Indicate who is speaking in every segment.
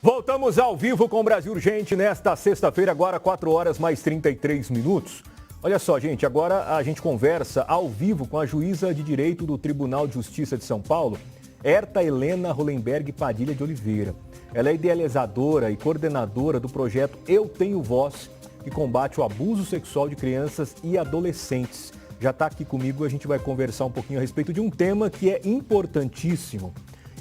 Speaker 1: Voltamos ao vivo com o Brasil Urgente nesta sexta-feira, agora 4 horas mais 33 minutos. Olha só, gente, agora a gente conversa ao vivo com a juíza de direito do Tribunal de Justiça de São Paulo, Herta Helena Hollenberg Padilha de Oliveira. Ela é idealizadora e coordenadora do projeto Eu Tenho Voz, que combate o abuso sexual de crianças e adolescentes. Já está aqui comigo, a gente vai conversar um pouquinho a respeito de um tema que é importantíssimo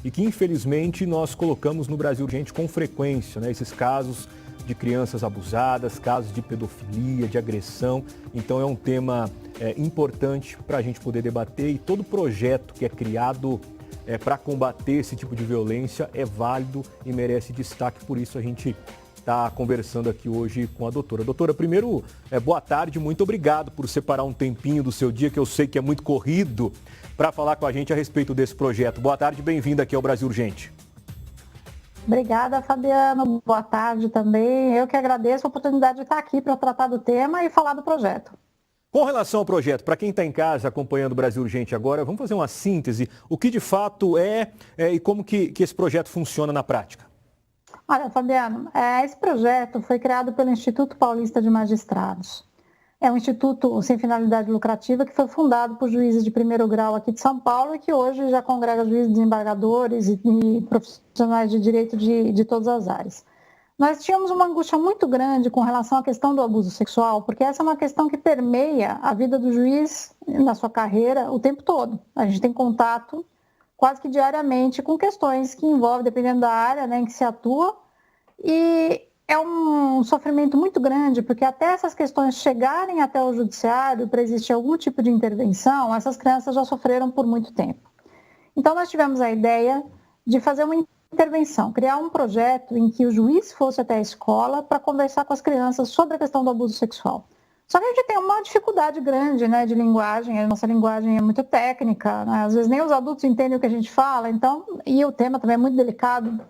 Speaker 1: e que, infelizmente, nós colocamos no Brasil Urgente com frequência, né? Esses casos de crianças abusadas, casos de pedofilia, de agressão. Então, é um tema importante para a gente poder debater, e todo projeto que é criado para combater esse tipo de violência é válido e merece destaque. Por isso, a gente está conversando aqui hoje com a doutora. Doutora, primeiro, boa tarde, muito obrigado por separar um tempinho do seu dia, que eu sei que é muito corrido, para falar com a gente a respeito desse projeto. Boa tarde, bem-vinda aqui ao Brasil Urgente.
Speaker 2: Obrigada, Fabiano. Boa tarde também. Eu que agradeço a oportunidade de estar aqui para tratar do tema e falar do projeto.
Speaker 1: Com relação ao projeto, para quem está em casa acompanhando o Brasil Urgente agora, vamos fazer uma síntese. O que de fato é e como que esse projeto funciona na prática?
Speaker 2: Olha, Fabiano, esse projeto foi criado pelo Instituto Paulista de Magistrados. É um instituto sem finalidade lucrativa que foi fundado por juízes de primeiro grau aqui de São Paulo e que hoje já congrega juízes, desembargadores e profissionais de direito de todas as áreas. Nós tínhamos uma angústia muito grande com relação à questão do abuso sexual, porque essa é uma questão que permeia a vida do juiz na sua carreira o tempo todo. A gente tem contato quase que diariamente com questões que envolvem, dependendo da área, né, em que se atua, e é um sofrimento muito grande, porque até essas questões chegarem até o judiciário para existir algum tipo de intervenção, essas crianças já sofreram por muito tempo. Então, nós tivemos a ideia de fazer uma intervenção, criar um projeto em que o juiz fosse até a escola para conversar com as crianças sobre a questão do abuso sexual. Só que a gente tem uma dificuldade grande, né, de linguagem, a nossa linguagem é muito técnica, né? Às vezes nem os adultos entendem o que a gente fala, então, e o tema também é muito delicado,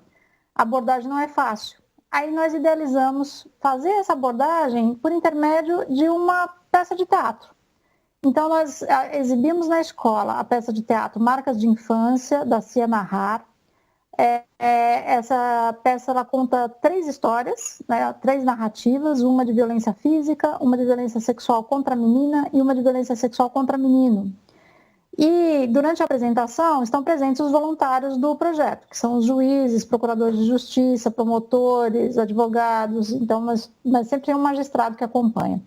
Speaker 2: a abordagem não é fácil. Aí nós idealizamos fazer essa abordagem por intermédio de uma peça de teatro. Então nós exibimos na escola a peça de teatro Marcas de Infância, da Cia Narrar. Essa peça ela conta 3 histórias, né, 3 narrativas, uma de violência física, uma de violência sexual contra a menina e uma de violência sexual contra menino. E durante a apresentação estão presentes os voluntários do projeto, que são os juízes, procuradores de justiça, promotores, advogados, então mas sempre tem um magistrado que acompanha.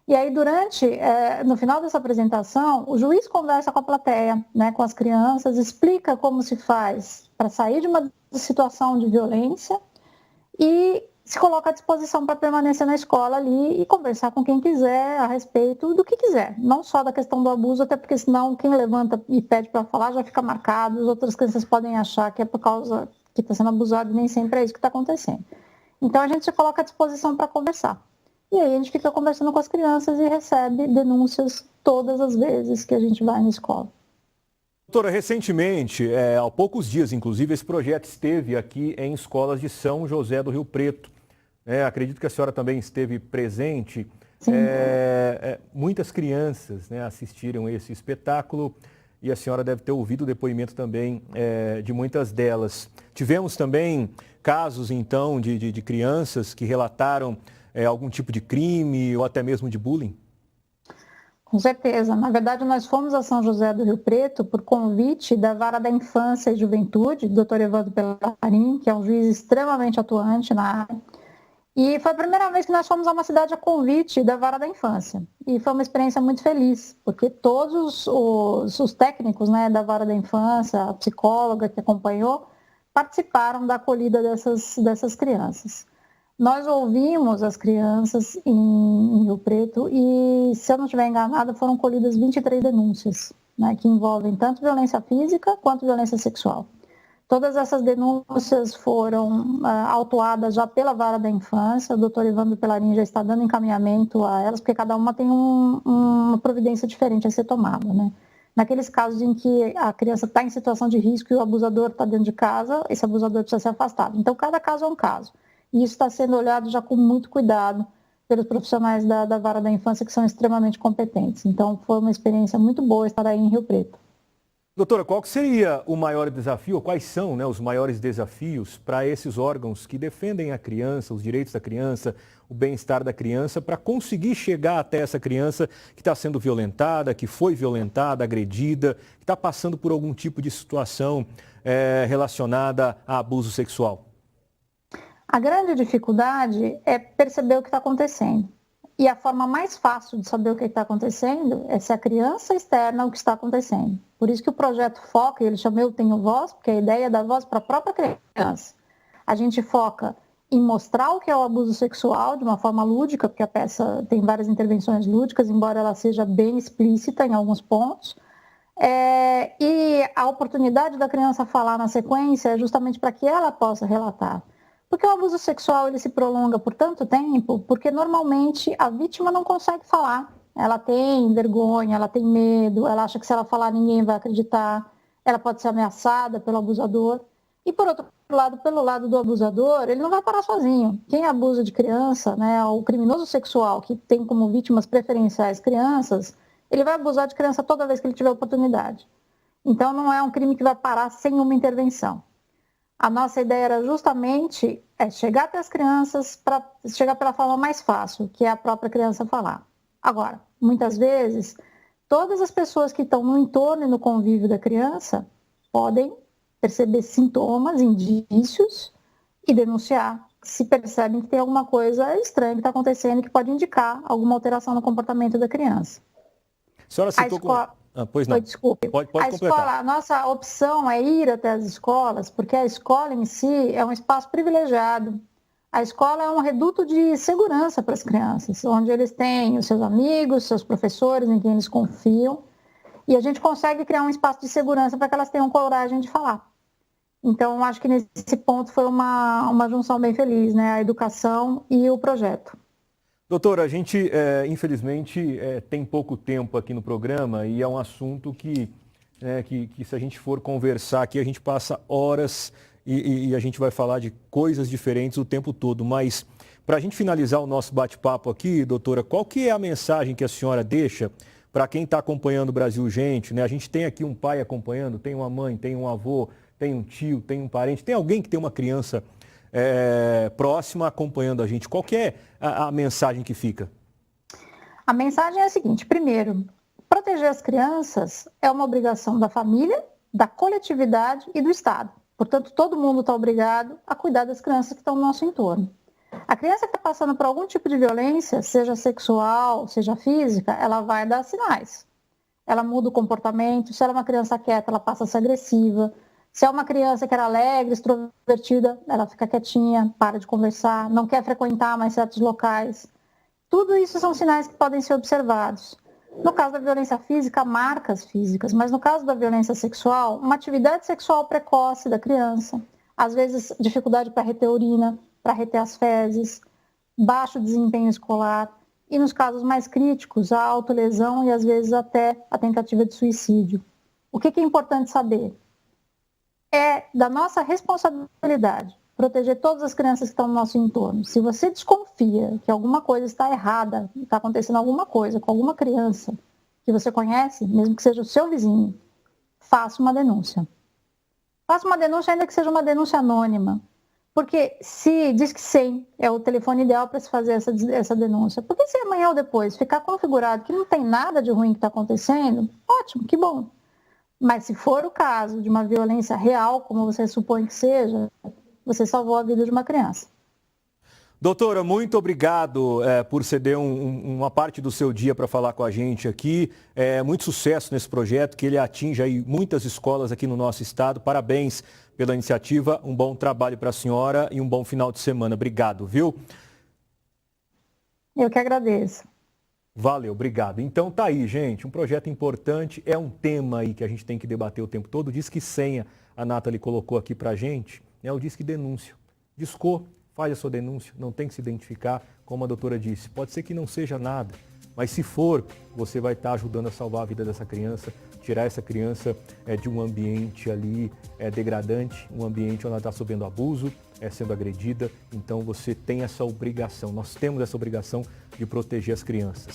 Speaker 2: E aí no final dessa apresentação, o juiz conversa com a plateia, né, com as crianças, explica como se faz para sair de uma situação de violência e se coloca à disposição para permanecer na escola ali e conversar com quem quiser a respeito do que quiser. Não só da questão do abuso, até porque senão quem levanta e pede para falar já fica marcado, as outras crianças podem achar que é por causa que está sendo abusado e nem sempre é isso que está acontecendo. Então a gente se coloca à disposição para conversar. E aí a gente fica conversando com as crianças e recebe denúncias todas as vezes que a gente vai na escola.
Speaker 1: Doutora, recentemente, há poucos dias, inclusive, esse projeto esteve aqui em escolas de São José do Rio Preto. Acredito que a senhora também esteve presente. Muitas crianças, né, assistiram esse espetáculo e a senhora deve ter ouvido o depoimento também de muitas delas. Tivemos também casos, então, de crianças que relataram algum tipo de crime ou até mesmo de bullying?
Speaker 2: Com certeza. Na verdade, nós fomos a São José do Rio Preto por convite da Vara da Infância e Juventude, do Dr. Evandro Pellarin, que é um juiz extremamente atuante na área. E foi a primeira vez que nós fomos a uma cidade a convite da Vara da Infância. E foi uma experiência muito feliz, porque todos os técnicos, né, da Vara da Infância, a psicóloga que acompanhou, participaram da acolhida dessas crianças. Nós ouvimos as crianças em Rio Preto e, se eu não estiver enganada, foram colhidas 23 denúncias, né, que envolvem tanto violência física quanto violência sexual. Todas essas denúncias foram autuadas já pela Vara da Infância, o doutor Evandro Pellarin já está dando encaminhamento a elas, porque cada uma tem uma providência diferente a ser tomada, né? Naqueles casos em que a criança está em situação de risco e o abusador está dentro de casa, esse abusador precisa ser afastado. Então, cada caso é um caso. E isso está sendo olhado já com muito cuidado pelos profissionais da Vara da Infância, que são extremamente competentes. Então, foi uma experiência muito boa estar aí em Rio Preto.
Speaker 1: Doutora, qual que seria o maior desafio, ou quais são, né, os maiores desafios para esses órgãos que defendem a criança, os direitos da criança, o bem-estar da criança, para conseguir chegar até essa criança que está sendo violentada, que foi violentada, agredida, que está passando por algum tipo de situação relacionada a abuso sexual?
Speaker 2: A grande dificuldade é perceber o que está acontecendo. E a forma mais fácil de saber o que está acontecendo é se a criança externa o que está acontecendo. Por isso que o projeto foca, ele chama Eu Tenho Voz, porque a ideia é dar voz para a própria criança. A gente foca em mostrar o que é o abuso sexual de uma forma lúdica, porque a peça tem várias intervenções lúdicas, embora ela seja bem explícita em alguns pontos. E a oportunidade da criança falar na sequência é justamente para que ela possa relatar. Porque o abuso sexual ele se prolonga por tanto tempo, porque normalmente a vítima não consegue falar. Ela tem vergonha, ela tem medo, ela acha que se ela falar ninguém vai acreditar, ela pode ser ameaçada pelo abusador. E por outro lado, pelo lado do abusador, ele não vai parar sozinho. Quem abusa de criança, né, o criminoso sexual que tem como vítimas preferenciais crianças, ele vai abusar de criança toda vez que ele tiver oportunidade. Então não é um crime que vai parar sem uma intervenção. A nossa ideia era justamente chegar até as crianças para chegar pela forma mais fácil, que é a própria criança falar. Agora, muitas vezes, todas as pessoas que estão no entorno e no convívio da criança podem perceber sintomas, indícios e denunciar se percebem que tem alguma coisa estranha que está acontecendo e que pode indicar alguma alteração no comportamento da criança.
Speaker 1: A senhora citou pois não.
Speaker 2: Desculpe.
Speaker 1: Pode
Speaker 2: a
Speaker 1: completar.
Speaker 2: escola, a nossa opção é ir até as escolas, porque a escola em si é um espaço privilegiado. A escola é um reduto de segurança para as crianças, onde eles têm os seus amigos, seus professores em quem eles confiam, e a gente consegue criar um espaço de segurança para que elas tenham coragem de falar. Então, acho que nesse ponto foi uma junção bem feliz, né? A educação e o projeto.
Speaker 1: Doutora, a gente, infelizmente, tem pouco tempo aqui no programa e é um assunto que se a gente for conversar aqui, a gente passa horas e a gente vai falar de coisas diferentes o tempo todo. Mas, para a gente finalizar o nosso bate-papo aqui, doutora, qual que é a mensagem que a senhora deixa para quem está acompanhando o Brasil Urgente, né? A gente tem aqui um pai acompanhando, tem uma mãe, tem um avô, tem um tio, tem um parente, tem alguém que tem uma criança próxima acompanhando a gente. Qual que é a mensagem que fica?
Speaker 2: A mensagem é a seguinte: primeiro, proteger as crianças é uma obrigação da família, da coletividade e do Estado. Portanto, todo mundo está obrigado a cuidar das crianças que estão no nosso entorno. A criança que está passando por algum tipo de violência, seja sexual, seja física, ela vai dar sinais. Ela muda o comportamento. Se ela é uma criança quieta, ela passa a ser agressiva. Se é uma criança que era alegre, extrovertida, ela fica quietinha, para de conversar, não quer frequentar mais certos locais. Tudo isso são sinais que podem ser observados. No caso da violência física, marcas físicas, mas no caso da violência sexual, uma atividade sexual precoce da criança, às vezes dificuldade para reter urina, para reter as fezes, baixo desempenho escolar e, nos casos mais críticos, a autolesão e às vezes até a tentativa de suicídio. O que é importante saber? É da nossa responsabilidade proteger todas as crianças que estão no nosso entorno. Se você desconfia que alguma coisa está errada, está acontecendo alguma coisa com alguma criança que você conhece, mesmo que seja o seu vizinho, faça uma denúncia. Faça uma denúncia, ainda que seja uma denúncia anônima. Porque se diz que 100 é o telefone ideal para se fazer essa denúncia. Porque se amanhã ou depois ficar configurado que não tem nada de ruim que está acontecendo, ótimo, que bom. Mas se for o caso de uma violência real, como você supõe que seja, você salvou a vida de uma criança.
Speaker 1: Doutora, muito obrigado por ceder uma parte do seu dia para falar com a gente aqui. Muito sucesso nesse projeto, que ele atinja aí muitas escolas aqui no nosso estado. Parabéns pela iniciativa, um bom trabalho para a senhora e um bom final de semana. Obrigado, viu?
Speaker 2: Eu que agradeço.
Speaker 1: Valeu, obrigado. Então tá aí, gente, um projeto importante, é um tema aí que a gente tem que debater o tempo todo. Diz que senha, a Nathalie colocou aqui pra gente, é o Disque Denúncia. Discou, faz a sua denúncia, não tem que se identificar, como a doutora disse. Pode ser que não seja nada, mas se for, você vai estar ajudando a salvar a vida dessa criança, tirar essa criança de um ambiente ali degradante, um ambiente onde ela está sofrendo abuso, sendo agredida. Então você tem essa obrigação, nós temos essa obrigação de proteger as crianças.